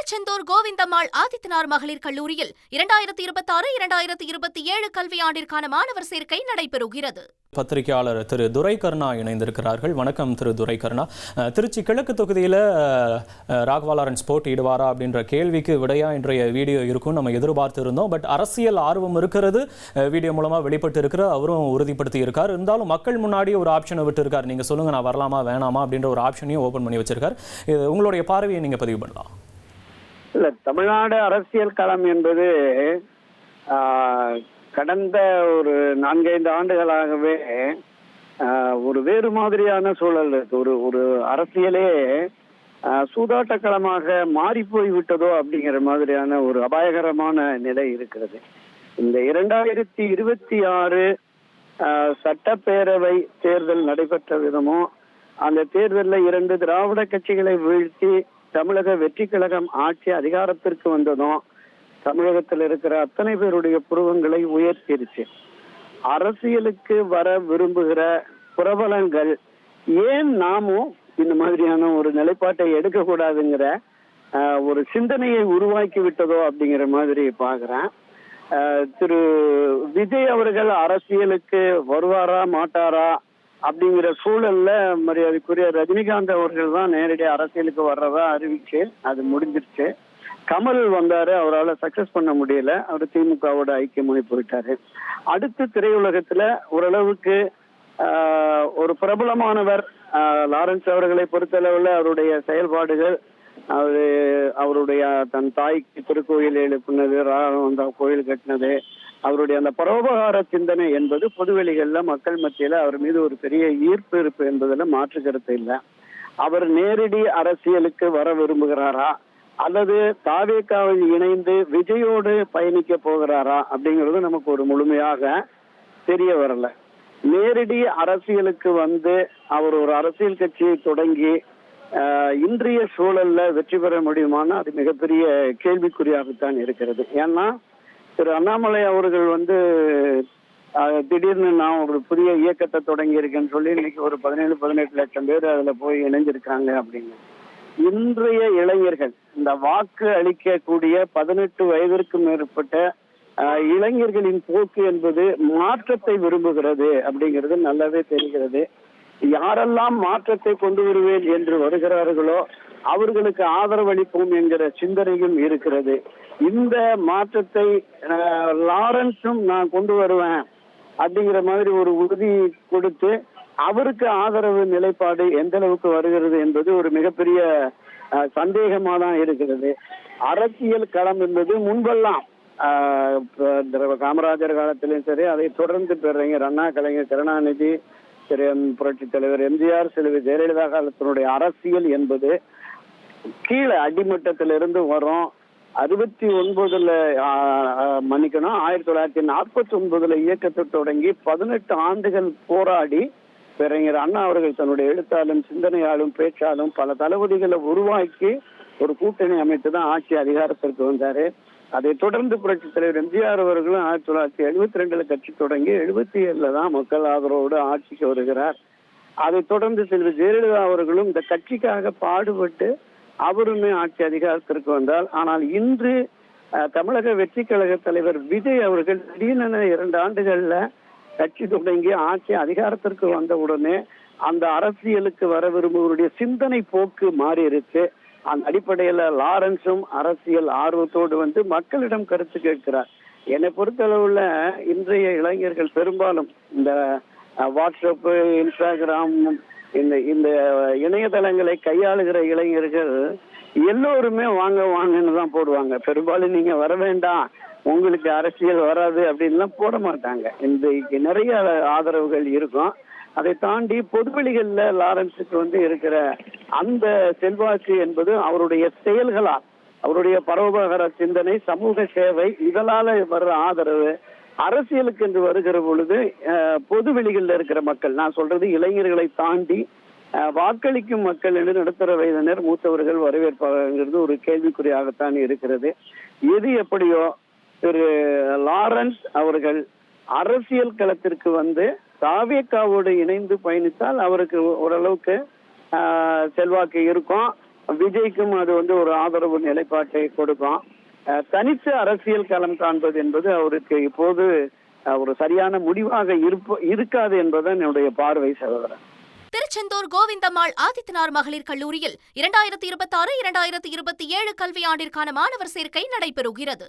திருச்செந்தூர் கோவிந்தம்மாள் ஆதித்தனார் மகளிர் கல்லூரியில் 2026-2027 கல்வியாண்டிற்கான மாணவர் சேர்க்கை நடைபெறுகிறது. பத்திரிகையாளர் திரு துரைகருணா இணைந்திருக்கிறார்கள். வணக்கம் திரு துரைகருணா. திருச்சி கிழக்கு தொகுதியில் ராகவா லாரன்ஸ் போட்டியிடுவாரா அப்படின்ற கேள்விக்கு விடையா இன்றைய வீடியோ இருக்கும் நம்ம எதிர்பார்த்து இருந்தோம். பட் அரசியல் ஆர்வம் இருக்கிறது வீடியோ மூலமா வெளிப்பட்டு இருக்கிற அவரும் உறுதிப்படுத்தி இருக்கார். இருந்தாலும் மக்கள் முன்னாடி ஒரு ஆப்ஷனை விட்டு இருக்கார். நீங்க சொல்லுங்க, நான் வரலாமா வேணாமா அப்படின்ற ஒரு ஆப்ஷனையும் ஓபன் பண்ணி வச்சிருக்கார். உங்களுடைய பார்வையை நீங்க பதிவு பண்ணலாம். இல்ல, தமிழ்நாடு அரசியல் களம் என்பது கடந்த ஒரு 4-5 ஆண்டுகளாகவே ஒரு வேறு மாதிரியான சூழல் இருக்கு. ஒரு அரசியலே சூதாட்ட களமாக மாறி போய் விட்டதோ அப்படிங்கிற மாதிரியான ஒரு அபாயகரமான நிலை இருக்கிறது. இந்த 2026 சட்டப்பேரவை தேர்தல் நடைபெற்ற விதமோ, அந்த தேர்தலில் 2 திராவிட கட்சிகளை வீழ்த்தி தமிழக வெற்றி கழகம் ஆட்சி அதிகாரத்திற்கு வந்ததும் தமிழகத்தில் இருக்கிற அத்தனை பேருடைய புருவங்களை உயர்த்திருச்சு. அரசியலுக்கு வர விரும்புகிற பிரபலங்கள் ஏன் நாமும் இந்த மாதிரியான ஒரு நிலைப்பாட்டை எடுக்கக்கூடாதுங்கிற ஒரு சிந்தனையை உருவாக்கி விட்டதோ அப்படிங்கிற மாதிரி பாக்குறேன். திரு விஜய் அவர்கள் அரசியலுக்கு வருவாரா மாட்டாரா அப்படிங்கிற சூழல்ல மரியாதைக்குரிய ரஜினிகாந்த் அவர்கள் தான் நேரடி அரசியலுக்கு வர்றதா அறிவிச்சு அது முடிஞ்சிருச்சு. கமல் வந்தாரு, அவரால் சக்சஸ் பண்ண முடியல, அவர் திமுகவோட ஐக்கியமொழி போயிட்டாரு. அடுத்து திரையுலகத்துல ஓரளவுக்கு ஒரு பிரபலமானவர் லாரன்ஸ் அவர்களை பொறுத்தளவுல அவருடைய செயல்பாடுகள், அவருடைய தன் தாய்க்கு திருக்கோயில் எழுப்பினது, ராகவந்தா கோயில் கட்டினது, அவருடைய அந்த பரோபகார சிந்தனை என்பது பொதுவெளிகள்ல மக்கள் மத்தியில அவர் மீது ஒரு பெரிய ஈர்ப்பு இருப்பு என்பதுல மாற்று கருத்து இல்லை. அவர் நேரடி அரசியலுக்கு வர விரும்புகிறாரா அல்லது தாவேகாவில் இணைந்து விஜயோடு பயணிக்க போகிறாரா அப்படிங்கிறது நமக்கு ஒரு முழுமையாக தெரிய வரல. நேரடி அரசியலுக்கு வந்து அவர் ஒரு அரசியல் கட்சியை தொடங்கி இன்றைய சூழல்ல வெற்றி பெற முடியுமானா அது மிகப்பெரிய கேள்விக்குறியாகத்தான் இருக்கிறது. ஏன்னா திரு அண்ணாமலை அவர்கள் வந்து திடீர்னு நான் ஒரு புதிய இயக்கத்தை தொடங்கி இருக்கேன்னு சொல்லி இன்னைக்கு ஒரு 17-18 லட்சம் பேர் அதுல போய் இணைஞ்சிருக்காங்க அப்படின்னு. இன்றைய இளைஞர்கள், இந்த வாக்கு அளிக்கக்கூடிய 18 வயதிற்கு மேற்பட்ட இளைஞர்களின் போக்கு என்பது மாற்றத்தை விரும்புகிறது அப்படிங்கிறது நல்லாவே தெரிகிறது. யாரெல்லாம் மாற்றத்தை கொண்டு வருவேன் என்று வருகிறார்களோ அவர்களுக்கு ஆதரவளிப்போம் என்கிற சிந்தனையும் இருக்கிறது. இந்த மாற்றத்தை லாரன்ஸும் நான் கொண்டு வருவேன் அப்படிங்கிற மாதிரி ஒரு உறுதி கொடுத்து அவருக்கு ஆதரவு நிலைப்பாடு எந்த அளவுக்கு வருகிறது என்பது ஒரு மிகப்பெரிய சந்தேகமா தான் இருக்கிறது. அரசியல் களம் என்பது முன்பெல்லாம் காமராஜர் காலத்திலும் சரி, அதை தொடர்ந்து பேரறிஞர் அண்ணா, கலைஞர் கருணாநிதி, புரட்சி தலைவர் எம்ஜிஆர், செல்வி ஜெயலலிதா காலத்தினுடைய அரசியல் என்பது கீழே அடிமட்டத்திலிருந்து வரும். 1949 இயக்கத்தை தொடங்கி 18 ஆண்டுகள் போராடி பேரறிஞர் அண்ணா அவர்கள் தன்னுடைய எழுத்தாலும் சிந்தனையாலும் பேச்சாலும் பல தளபதிகளை உருவாக்கி ஒரு கூட்டணி அமைத்து தான் ஆட்சி அதிகாரத்திற்கு வந்தாரு. அதை தொடர்ந்து புரட்சி தலைவர் எம்ஜிஆர் அவர்களும் 1972 கட்சி தொடங்கி 77 தான் மக்கள் ஆதரவோடு ஆட்சிக்கு வருகிறார். அதை தொடர்ந்து செல்வி ஜெயலலிதா அவர்களும் இந்த கட்சிக்காக பாடுபட்டு அவருமே ஆட்சி அதிகாரத்திற்கு வந்தார். ஆனால் இன்று தமிழக வெற்றி கழக தலைவர் விஜய் அவர்கள் திடீரென 2 ஆண்டுகள்ல கட்சி தொடங்கி ஆட்சி அதிகாரத்திற்கு வந்த உடனே அந்த அரசியலுக்கு வர விரும்புவருடைய சிந்தனை போக்கு மாறி இருக்கு. அந்த அடிப்படையில லாரன்ஸும் அரசியல் ஆர்வத்தோடு வந்து மக்களிடம் கருத்து கேட்கிறார். என்னை பொறுத்தளவுல இன்றைய இளைஞர்கள் பெரும்பாலும் இந்த வாட்ஸ்அப், இன்ஸ்டாகிராம், இந்த இணையதளங்களை கையாளுகிற இளைஞர்கள் எல்லோருமே வாங்க வாங்கன்னு தான் போடுவாங்க. பெரும்பாலும் நீங்க வர வேண்டாம், உங்களுக்கு அரசியல் வராது அப்படின்லாம் போட மாட்டாங்க. இன்றைக்கு நிறைய ஆதரவுகள் இருக்கும். அதை தாண்டி பொதுவெளிகள்ல லாரன்ஸுக்கு வந்து இருக்கிற அந்த செல்வாக்கு என்பது அவருடைய செயல்களால், அவருடைய பரோபகார சிந்தனை, சமூக சேவை, இதனால வர்ற ஆதரவு. அரசியலுக்கு என்று வருகிற பொழுது பொதுவெளிகளில் இருக்கிற மக்கள், நான் சொல்றது இளைஞர்களை தாண்டி வாக்களிக்கும் மக்கள் என்று நடுத்தர வயதினர், மூத்தவர்கள் வரவேற்பாங்கிறது ஒரு கேள்விக்குறியாகத்தான் இருக்கிறது. எது எப்படியோ திரு லாரன்ஸ் அவர்கள் அரசியல் களத்திற்கு வந்து தாவேகாவோடு இணைந்து பயணித்தால் அவருக்கு ஓரளவுக்கு செல்வாக்கு இருக்கும். விஜய்க்கும் அது ஒரு ஆதரவு நிலைப்பாட்டை கொடுக்கும். தனித்து அரசியல் களம் காண்பது என்பது அவருக்கு இப்போது ஒரு சரியான முடிவாக இருக்காது என்பதுதான் என்னுடைய பார்வை சகோதரன். திருச்செந்தூர் கோவிந்தம்மாள் ஆதித்தனார் மகளிர் கல்லூரியில் 2026-2027 கல்வியாண்டிற்கான மாணவர் சேர்க்கை நடைபெறுகிறது.